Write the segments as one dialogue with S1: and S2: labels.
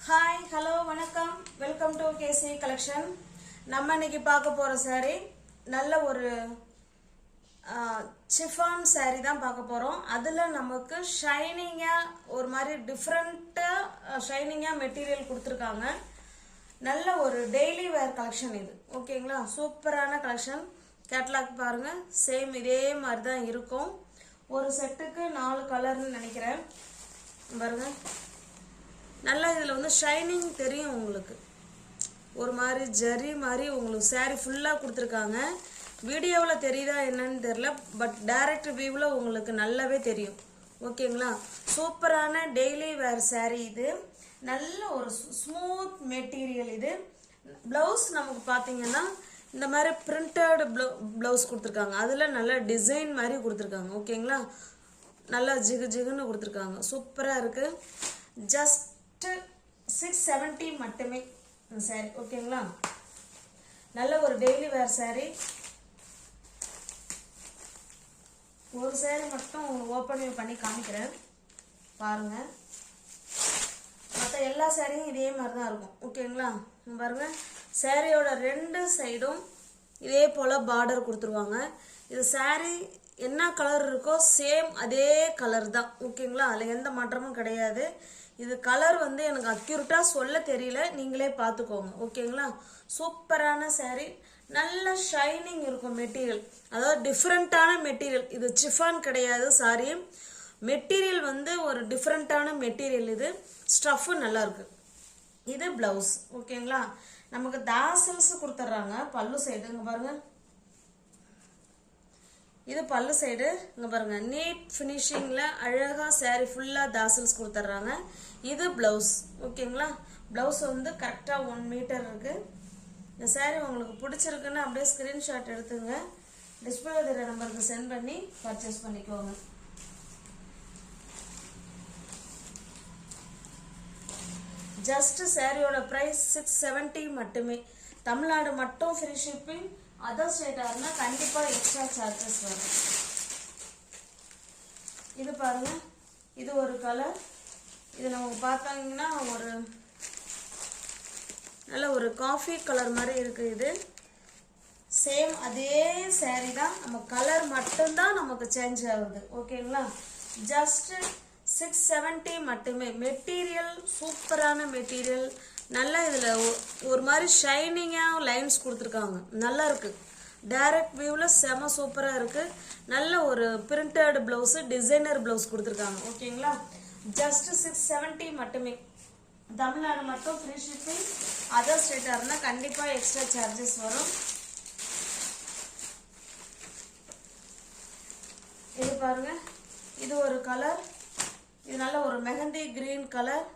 S1: Hi hello வணக்கம் welcome to KC collection. நம்ம இன்னைக்கு பார்க்க போகிற saree நல்ல ஒரு சிஃபான் saree தான் பார்க்க போகிறோம். அதில் நமக்கு ஷைனிங்காக ஒரு மாதிரி டிஃப்ரெண்ட்டாக ஷைனிங்காக மெட்டீரியல் கொடுத்துருக்காங்க. நல்ல ஒரு டெய்லி வேர் கலெக்ஷன் இது. ஓகேங்களா, சூப்பரான கலெக்ஷன். கேட்லாக் பாருங்கள், சேம் இதே மாதிரி தான் இருக்கும். ஒரு செட்டுக்கு 4 கலர்னு நினைக்கிறேன். பாருங்கள், நல்லா இதில் வந்து ஷைனிங் தெரியும் உங்களுக்கு. ஒரு மாதிரி ஜரி மாதிரி உங்களுக்கு saree ஃபுல்லாக கொடுத்துருக்காங்க. வீடியோவில் தெரியுதா என்னன்னு தெரில, பட் டைரக்ட் வியூவில் உங்களுக்கு நல்லாவே தெரியும். ஓகேங்களா, சூப்பரான டெய்லி வேர் saree இது. நல்ல ஒரு ஸ்மூத் மெட்டீரியல் இது. ப்ளவுஸ் நமக்கு பார்த்தீங்கன்னா இந்த மாதிரி பிரிண்டட் ப்ளவுஸ் கொடுத்துருக்காங்க. அதில் நல்ல டிசைன் மாதிரி கொடுத்துருக்காங்க. ஓகேங்களா, நல்லா ஜிகு ஜிகுன்னு கொடுத்துருக்காங்க. சூப்பராக இருக்குது. ஜஸ்ட் 670 மட்டுமே சாரி. ஓகேங்களா, நல்ல ஒரு டெய்லி வேர் சாரி. ஒரு சாரி மட்டும் ஓப்பன் பண்ணி காமிக்கிறேன் பாருங்க. மற்ற எல்லா சாரியும் இதே மாதிரி தான் இருக்கும். ஓகேங்களா, பாருங்க, சாரியோட 2 சைடும் இதே போல் பார்டர் கொடுத்துருவாங்க. இது சாரி என்ன கலர் இருக்கோ சேம் அதே கலர் தான். ஓகேங்களா, அதில் எந்த மாற்றமும் கிடையாது. இது கலர் வந்து எனக்கு அக்யூரேட்டாக சொல்ல தெரியல, நீங்களே பார்த்துக்கோங்க. ஓகேங்களா, சூப்பரான saree. நல்ல ஷைனிங் இருக்கும் மெட்டீரியல், அதாவது டிஃப்ரெண்ட்டான மெட்டீரியல். இது சிஃபான் கிடையாது சாரி. மெட்டீரியல் வந்து ஒரு டிஃப்ரெண்ட்டான மெட்டீரியல். இது ஸ்டஃப்பு நல்லா இருக்கு. இது பிளவுஸ். ஓகேங்களா, நமக்கு தாசல்ஸ் கொடுத்துட்றாங்க. பல்லு சைடு இங்கே பாருங்க, இது பல்லு சைடு. இங்கே பாருங்க, நீட் ஃபினிஷிங்கில் அழகாக saree ஃபுல்லாக தாசல்ஸ் கொடுத்துட்றாங்க. இது ப்ளவுஸ். ஓகேங்களா, ப்ளவுஸ் வந்து கரெக்டாக 1 மீட்டர் இருக்குது. இந்த saree உங்களுக்கு பிடிச்சிருக்குன்னு அப்படியே ஸ்க்ரீன்ஷாட் எடுத்துங்க. டிஸ்பிளே தெரிகிற நம்பருக்கு சென்ட் பண்ணி பர்ச்சேஸ் பண்ணிக்கோங்க. ஜஸ்ட் சாரியோட ப்ரைஸ் 670 மட்டுமே. தமிழ்நாடு மட்டும் ஃப்ரீ ஷிப்பிங். அதர் ஸ்டேட்டாக இருந்தால் கண்டிப்பாக எக்ஸ்ட்ரா சார்ஜஸ் வரும். இது பாருங்க, இது ஒரு கலர். இது நமக்கு பார்த்தாங்கன்னா ஒரு நல்ல ஒரு காஃபி கலர் மாதிரி இருக்குது. இது சேம் அதே saree தான், நம்ம கலர் மட்டும்தான் நமக்கு சேஞ்ச் ஆகுது. ஓகேங்களா, ஜஸ்ட் 670 மட்டுமே. மெட்டீரியல் சூப்பரான மெட்டீரியல். நல்லா இதில் ஒரு மாதிரி ஷைனிங்காக லைன்ஸ் கொடுத்துருக்காங்க. நல்லா இருக்குது. டைரக்ட் வியூவில் செம சூப்பராக இருக்குது. நல்ல ஒரு பிரிண்டட் ப்ளவுஸு, டிசைனர் ப்ளவுஸ் கொடுத்துருக்காங்க. ஓகேங்களா, ஜஸ்ட் 670 மட்டுமே. தமிழ்நாடு மட்டும் ஃப்ரீ ஷிப்பிங். அதர் ஸ்டேட்டாக இருந்தால் கண்டிப்பாக எக்ஸ்ட்ரா சார்ஜஸ் வரும். இது பாருங்க, இது ஒரு கலர். இது நல்ல ஒரு மெஹந்தி கிரீன் கலர்.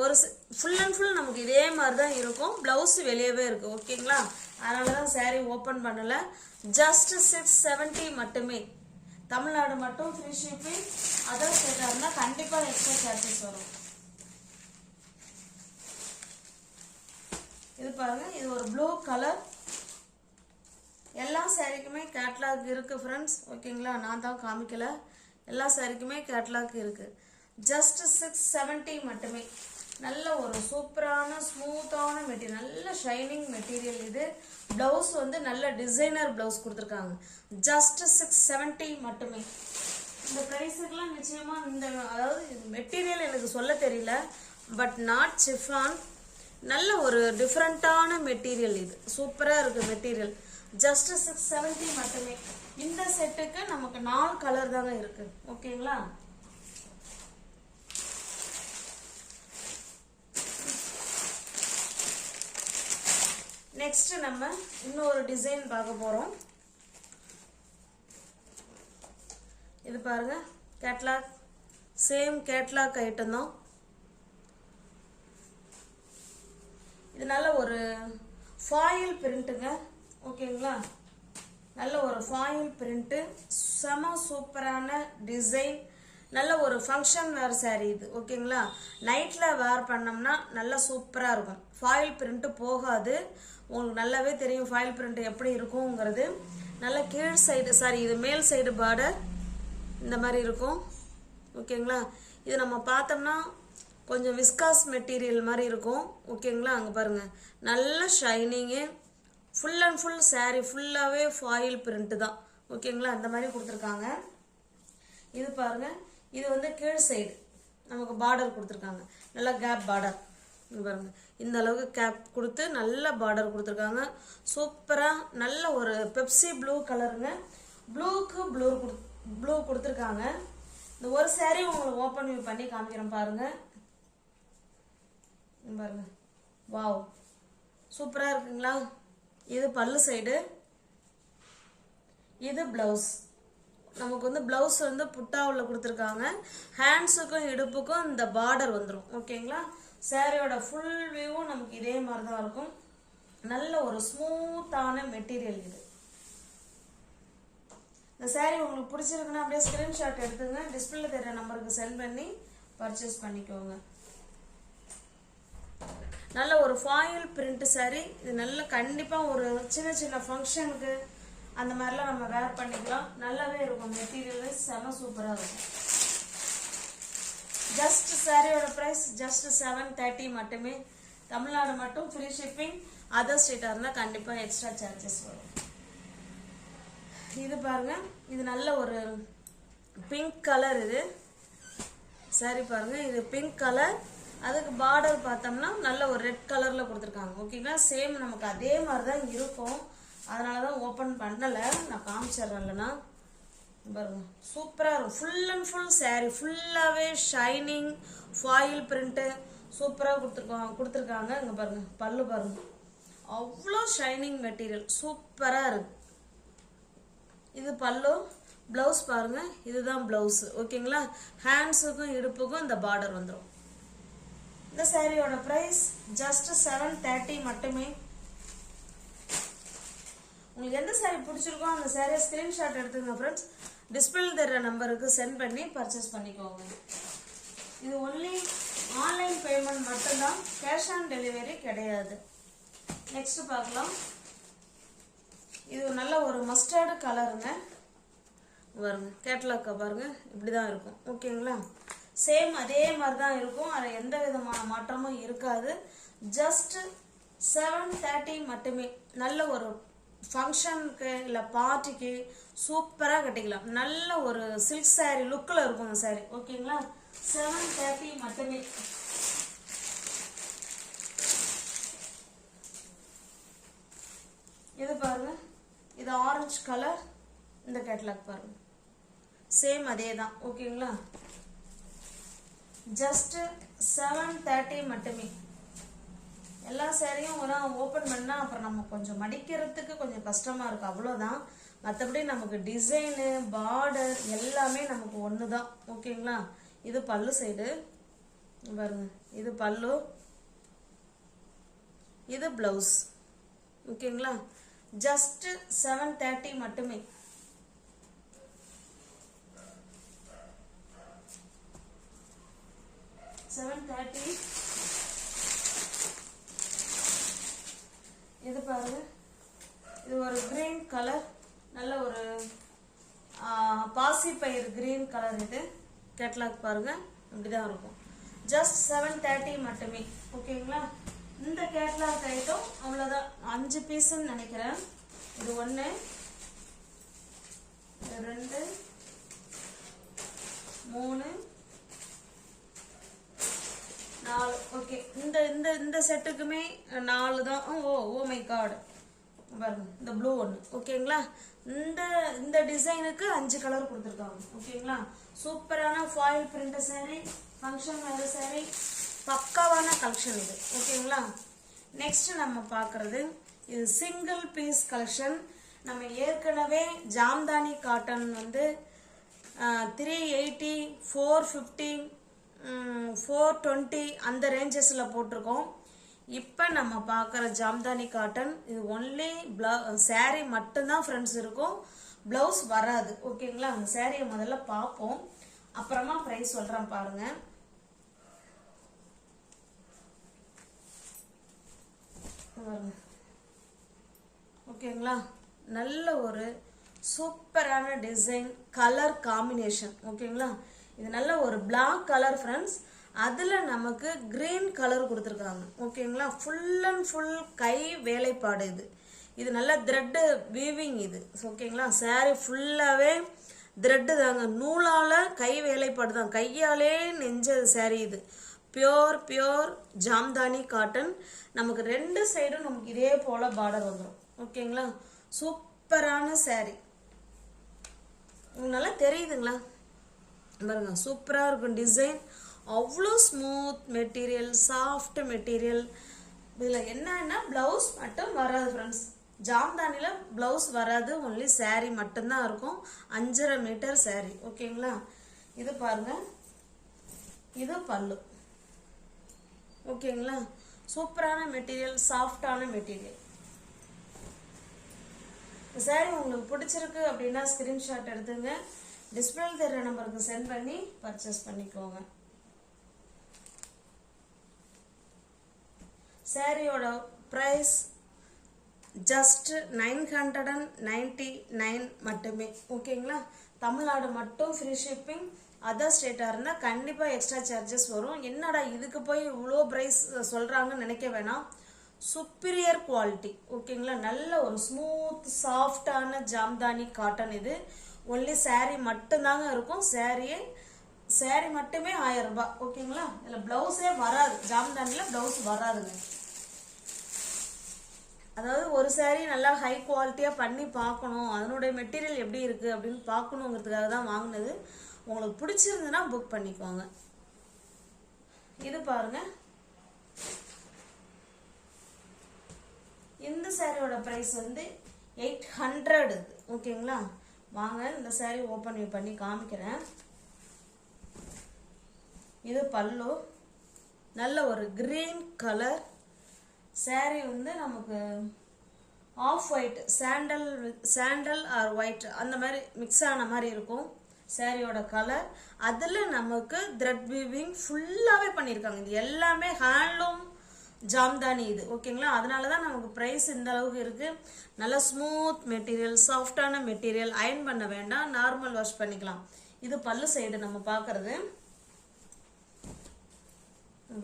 S1: ஒரு ஃபுல் அண்ட் ஃபுல் நமக்கு இதே மாதிரி தான் இருக்கும். ப்ளவுஸ் வெளியவே இருக்குது. ஓகேங்களா, அதனால தான் saree ஓப்பன் பண்ணலை. ஜஸ்ட் 670 மட்டுமே. தமிழ்நாடு மட்டும் ஃப்ரீ ஷிப்பிங். அதர் ஸ்டேட்டாக இருந்தால் கண்டிப்பாக எக்ஸ்ட்ரா சார்ஜஸ் வரும். இது பாருங்க, இது ஒரு ப்ளூ கலர். எல்லா சாரிக்குமே கேட்லாக் இருக்குது ஃப்ரெண்ட்ஸ். ஓகேங்களா, நான் தான் காமிக்கலை. எல்லா சாரிக்குமே கேட்லாக் இருக்குது. ஜஸ்ட் 670 மட்டுமே. நல்ல ஒரு சூப்பரான ஸ்மூத்தான மெட்டீரியல், நல்ல ஷைனிங் மெட்டீரியல். இது ப்ளவுஸ் வந்து நல்ல டிசைனர் ப்ளவுஸ் கொடுத்துருக்காங்க. ஜஸ்ட் 670 மட்டுமே. இந்த ப்ரைஸுக்கெல்லாம் நிச்சயமாக இந்த அதாவது மெட்டீரியல் எனக்கு சொல்ல தெரியல, பட் நாட் சிஃபான். நல்ல ஒரு டிஃப்ரெண்ட்டான மெட்டீரியல். இது சூப்பராக இருக்குது மெட்டீரியல். ஜஸ்ட் 670 மட்டுமே. இந்த செட்டுக்கு நமக்கு 4 கலர் தாங்க இருக்குது. ஓகேங்களா, நெக்ஸ்ட் நம்ம இன்னொரு டிசைன் பார்க்க போறோம். இது பாருங்க, கேட்லாக். சேம் கேட்லாக் ஐட்டம் தான். இது நல்ல ஒரு ஃபாயில் பிரிண்ட்டுங்க. ஓகேங்களா, நல்ல ஒரு ஃபாயில் பிரிண்ட்டு. செம சூப்பரான டிசைன். நல்ல ஒரு ஃபங்க்ஷன் வேர் saree இது. ஓகேங்களா, நைட்டில் வேர் பண்ணோம்னா நல்லா சூப்பராக இருக்கும். ஃபாயில் பிரிண்ட்டு போகாது. உங்களுக்கு நல்லாவே தெரியும் ஃபாயில் பிரிண்ட் எப்படி இருக்குங்கிறது. நல்ல கீழ் சைடு சாரி, இது மேல் சைடு பார்டர் இந்த மாதிரி இருக்கும். ஓகேங்களா, இது நம்ம பார்த்தோம்னா கொஞ்சம் விஸ்காஸ் மெட்டீரியல் மாதிரி இருக்கும். ஓகேங்களா, அங்கே பாருங்கள் நல்ல shining, full and full sari ஃபுல்லாகவே ஃபாயில் பிரிண்ட்டு தான். ஓகேங்களா, அந்த மாதிரி கொடுத்துருக்காங்க. இது பாருங்கள், இது வந்து கீழ் சைடு நமக்கு பார்டர் கொடுத்துருக்காங்க, நல்லா கேப் பார்டர். இங்கே பாருங்கள், இந்த அளவுக்கு கேப் கொடுத்து நல்ல பார்டர் கொடுத்துருக்காங்க. சூப்பராக நல்ல ஒரு பெப்சி ப்ளூ கலருங்க. ப்ளூக்கு ப்ளூ கொடுத்துருக்காங்க. இந்த ஒரு சாரீ உங்களுக்கு ஓப்பன் வியூ பண்ணி காமிக்கிறேன் பாருங்கள். பாருங்க, வாவ் சூப்பராக இருக்குங்களா. இது பல்லு சைடு, இது ப்ளவுஸ். நமக்கு வந்து ப்ளவுஸ் வந்து புட்டாவில் கொடுத்துருக்காங்க. ஹேண்ட்ஸுக்கும் இடுப்புக்கும் இந்த பார்டர் வந்துடும். ஓகேங்களா, சாரியோட ஃபுல் வியூவும் நமக்கு இதே மாதிரி தான் இருக்கும். நல்ல ஒரு ஸ்மூத்தான மெட்டீரியல் இது. இந்த சாரீ உங்களுக்கு பிடிச்சிருக்குன்னா அப்படியே ஸ்க்ரீன்ஷாட் எடுத்துங்க, டிஸ்பிளேல தெரிகிற நம்பருக்கு சென்ட் பண்ணி பர்ச்சேஸ் பண்ணிக்கோங்க. நல்ல ஒரு ஃபாயில் பிரிண்ட் சாரீ இது. நல்ல கண்டிப்பாக ஒரு சின்ன சின்ன ஃபங்க்ஷனுக்கு அந்த மாதிரிலாம் நம்ம வேர் பண்ணிக்கலாம். நல்லாவே இருக்கும், மெட்டீரியல் செம சூப்பராக இருக்கும். ஜஸ்ட் சாரியோட ப்ரைஸ் ஜஸ்ட் 730 மட்டுமே. தமிழ்நாடு மட்டும் ஃப்ரீ ஷிப்பிங். அதர் ஸ்டேட்டாக இருந்தால் கண்டிப்பாக எக்ஸ்ட்ரா சார்ஜஸ் வரும். இது பாருங்க, இது நல்ல ஒரு பிங்க் கலர். இது சாரி பாருங்க, இது பிங்க் கலர். அதுக்கு பார்டர் பார்த்தோம்னா நல்ல ஒரு ரெட் கலரில் கொடுத்துருக்காங்க. ஓகேங்களா, சேம் நமக்கு அதே மாதிரி தான் இருக்கும். அதனால தான் ஓப்பன் பண்ணலை, நான் காமிச்சிட்றேன்லண்ணா. பாருங்க, சூப்பராக இருக்கும். ஃபுல் அண்ட் ஃபுல் சாரீ ஃபுல்லாகவே ஷைனிங் ஃபாயில் பிரிண்ட்டு சூப்பராக கொடுத்துருக்காங்க. இங்கே பாருங்க, பல்லு பாருங்க, அவ்வளோ ஷைனிங் மெட்டீரியல் சூப்பராக இருக்கு. இது பல்லு. ப்ளவுஸ் பாருங்க, இதுதான் ப்ளவுஸ். ஓகேங்களா, ஹேண்ட்ஸுக்கும் இடுப்புக்கும் இந்த பார்டர் வந்துடும். இந்த சாரியோட ப்ரைஸ் ஜஸ்ட் 730 மட்டுமே. உங்களுக்கு எந்த சாரீ பிடிச்சிருக்கோ அந்த சாரியை ஸ்க்ரீன்ஷாட் எடுத்துங்க ஃப்ரெண்ட்ஸ். டிஸ்பிளே தர நம்பருக்கு சென்ட் பண்ணி பர்ச்சேஸ் பண்ணிக்கோங்க. இது ஒன்லி ஆன்லைன் பேமெண்ட் மட்டும்தான், கேஷ் ஆன் டெலிவரி கிடையாது. நெக்ஸ்ட் பார்க்கலாம். இது நல்ல ஒரு மஸ்டர்டு கலருங்க. பாருங்க, கேட்லாக்கை பாருங்க, இப்படி தான் இருக்கும். ஓகேங்களா, சேம் அதே மாதிரி தான் இருக்கும். அதில் எந்த விதமான மாற்றமும் இருக்காது. ஜஸ்ட் 730 மட்டுமே. நல்ல ஒரு ஃபங்க்ஷனுக்கு இல்லை பார்ட்டிக்கு சூப்பராக கட்டிக்கலாம். நல்ல ஒரு சில்க் சாரீ லுக்கில் இருக்கும் இந்த சாரீ. ஓகேங்களா, 730 மட்டுமே. இது பாருங்க, இது ஆரஞ்சு கலர். இந்த கேட்லாக் பாருங்க, சேம் அதே தான். ஓகேங்களா, ஜஸ்ட் 730 மட்டுமே. எல்லா சாரியும் ஓப்பன் பண்ணால் அப்புறம் நம்ம கொஞ்சம் மடிக்கிறதுக்கு கொஞ்சம் கஷ்டமாக இருக்கும், அவ்வளோதான். மற்றபடி நமக்கு டிசைனு பார்டர் எல்லாமே நமக்கு ஒன்று தான். ஓகேங்களா, இது பல்லு சைடு பாருங்க, இது பல்லு, இது ப்ளவுஸ். ஓகேங்களா, ஜஸ்ட் 730 மட்டுமே. இது பாருங்க, இது ஒரு கிரீன் கலர். நல்ல ஒரு பாசி பயிர் கிரீன் கலர். இது கேட்லாக் பாருங்க, இப்படிதான் இருக்கும். ஜஸ்ட் 730 மட்டுமே. ஓகேங்களா, இந்த கேட்லாக் ஐட்டம் அவ்வளோதான். 5 பீஸ்ன்னு நினைக்கிறேன். இது 1 2 3 4. ஓகே, இந்த செட்டுக்குமே 4 தான். ஓ மை காட், பாருங்க இந்த ப்ளூ ஒன்று. ஓகேங்களா, இந்த டிசைனுக்கு 5 கலர் கொடுத்துருக்காங்க. ஓகேங்களா, சூப்பரான ஃபாயில் பிரிண்ட் சாரீ, ஃபங்க்ஷன் வேறு சாரீ, பக்காவான கலெக்ஷன் இது. ஓகேங்களா, நெக்ஸ்ட் நம்ம பார்க்குறது இது சிங்கிள் பீஸ் கலெக்ஷன். நம்ம ஏற்கனவே ஜாம்தானி காட்டன் வந்து 380, 450, 420 அந்த ரேஞ்சஸில் போட்டிருக்கோம். இப்போ நம்ம பார்க்குற ஜாம்தானி காட்டன் இது ஒன்லி சாரீ மட்டும்தான் ஃப்ரெண்ட்ஸ் இருக்கும், ப்ளவுஸ் வராது. ஓகேங்களா, அந்த சாரியை முதல்ல பார்ப்போம், அப்புறமா ப்ரைஸ் சொல்கிறேன் பாருங்க. ஓகேங்களா, நல்ல ஒரு சூப்பரான டிசைன், கலர் காம்பினேஷன். ஓகேங்களா, இது நல்ல ஒரு பிளாக் கலர் ஃப்ரெண்ட்ஸ். அதில் நமக்கு கிரீன் கலர் கொடுத்துருக்காங்க. ஓகேங்களா, ஃபுல் அண்ட் ஃபுல் கை வேலைப்பாடு இது. இது நல்லா த்ரெட்டு வீவிங் இது. ஓகேங்களா, சாரீ ஃபுல்லாகவே த்ரெட்டு தாங்க, நூலால் கை வேலைப்பாடு தான், கையாலே நெஞ்ச சாரீ இது. Pure Jamdani cotton. நமக்கு 2 சைடும் நமக்கு இதே போல் பார்டர் வந்துடும். ஓகேங்களா, சூப்பரான சாரீ. நல்லா தெரியுதுங்களா பாருங்க, சூப்பராக இருக்கும் டிசைன். அவ்வளோ ஸ்மூத் மெட்டீரியல், சாஃப்ட் மெட்டீரியல். இதில் என்னன்னா ப்ளவுஸ் மட்டும் வராது ஃப்ரெண்ட்ஸ். ஜாம்தானியில் ப்ளவுஸ் வராது, ஒன்லி சாரீ மட்டும்தான் இருக்கும். 5.5 மீட்டர் சாரீ. ஓகேங்களா, இது பாருங்க, இது பல்லு. ஓகேங்களா, சூப்பரான மெட்டீரியல், சாஃப்டான மெட்டீரியல். சாரீ உங்களுக்கு பிடிச்சிருக்கு அப்படின்னா ஸ்கிரீன்ஷாட் எடுத்துங்க, டிஸ்பிளே தெரிகிற நம்பருக்கு சென்ட் பண்ணி பர்ச்சேஸ் பண்ணிக்கோங்க. சாரியோட ப்ரைஸ் ஜஸ்ட் 999 மட்டுமே. ஓகேங்களா, தமிழ்நாடு மட்டும் ஃப்ரீ ஷிப்பிங். அதர் ஸ்டேட்டாக இருந்தால் கண்டிப்பாக எக்ஸ்ட்ரா சார்ஜஸ் வரும். என்னடா இதுக்கு போய் இவ்வளோ ப்ரைஸ் சொல்கிறாங்கன்னு நினைக்க வேணாம். Superior quality. ஓகேங்களா, நல்ல ஒரு ஸ்மூத் சாஃப்டான ஜாம்தானி காட்டன் இது. ஒன்லி சாரீ மட்டும்தாங்க இருக்கும். சாரீ மட்டுமே 1000 ரூபாய். ஓகேங்களா, இதில் ப்ளவுஸே வராது. ஜாம்தானியில் ப்ளவுஸ் வராதுங்க. அதாவது ஒரு சாரீ நல்லா ஹை குவாலிட்டியாக பண்ணி பார்க்கணும், அதனுடைய மெட்டீரியல் எப்படி இருக்குது அப்படின்னு பார்க்கணுங்கிறதுக்காக தான் வாங்கினது. உங்களுக்கு பிடிச்சிருந்துன்னா புக் பண்ணிக்கோங்க. இது பாருங்க, இந்த சாரியோட ப்ரைஸ் வந்து 800. ஓகேங்களா, வாங்க இந்த சாரீ ஓப்பன் பண்ணி காமிக்கிறேன். இது பல்லு, நல்ல ஒரு கிரீன் கலர் சாரீ. வந்து நமக்கு off white, sandal or white அந்த மாதிரி மிக்ஸ் ஆன மாதிரி இருக்கும் சாரியோட கலர். அதில் நமக்கு த்ரெட் வீவிங் ஃபுல்லாகவே பண்ணியிருக்காங்க. இது எல்லாமே ஹேண்ட்லூம் ஜாம்தானி இது. ஓகேங்களா, அதனால தான் நமக்கு ப்ரைஸ் இந்த அளவுக்கு இருக்குது. நல்ல ஸ்மூத் மெட்டீரியல், சாஃப்டான மெட்டீரியல். அயர்ன் பண்ண வேண்டாம், நார்மல் வாஷ் பண்ணிக்கலாம். இது பல்லு சைடு நம்ம பார்க்குறது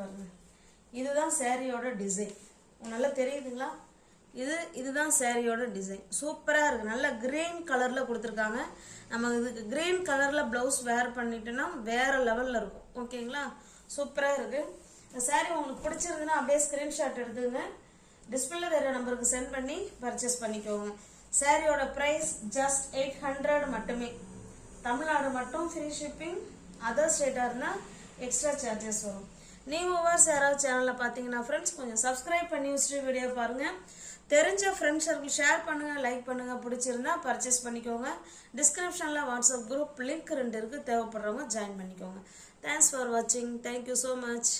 S1: பாருங்க. இதுதான் சாரியோட டிசைன். நல்லா தெரியுதுங்களா, இதுதான் சாரியோட டிசைன். சூப்பராக இருக்குது. நல்ல கிரீன் கலரில் கொடுத்துருக்காங்க. நம்ம இதுக்கு கிரீன் கலரில் ப்ளவுஸ் வேர் பண்ணிட்டோன்னா வேறு லெவலில் இருக்கும். ஓகேங்களா, சூப்பராக இருக்குது. இந்த சாரீ உங்களுக்கு பிடிச்சிருந்துன்னா அப்படியே ஸ்க்ரீன்ஷாட் எடுத்துங்க, டிஸ்பிளே தெரிகிற நம்பருக்கு சென்ட் பண்ணி பர்ச்சேஸ் பண்ணிக்கோங்க. சாரியோட ப்ரைஸ் ஜஸ்ட் 800 மட்டுமே. தமிழ்நாடு மட்டும் ஃப்ரீ ஷிப்பிங். அதர் ஸ்டேட்டாக இருந்தால் எக்ஸ்ட்ரா சார்ஜஸ் வரும். நீங்கள் ஒவ்வொரு யாராவது சேனலில் பார்த்தீங்கன்னா ஃப்ரெண்ட்ஸ் கொஞ்சம் சப்ஸ்கிரைப் பண்ணி வச்சுட்டு வீடியோ பாருங்கள். தெரிஞ்ச ஃப்ரெண்ட்ஸ் சர்க்கிள் ஷேர் பண்ணுங்கள், லைக் பண்ணுங்கள். பிடிச்சிருந்தா பர்ச்சேஸ் பண்ணிக்கோங்க. டிஸ்கிரிப்ஷனில் வாட்ஸ்அப் குரூப் லிங்க் 2 இருக்குது, தேவைப்படுறவங்க ஜாயின் பண்ணிக்கோங்க. தேங்க்ஸ் ஃபார் வாட்சிங். Thank you so much.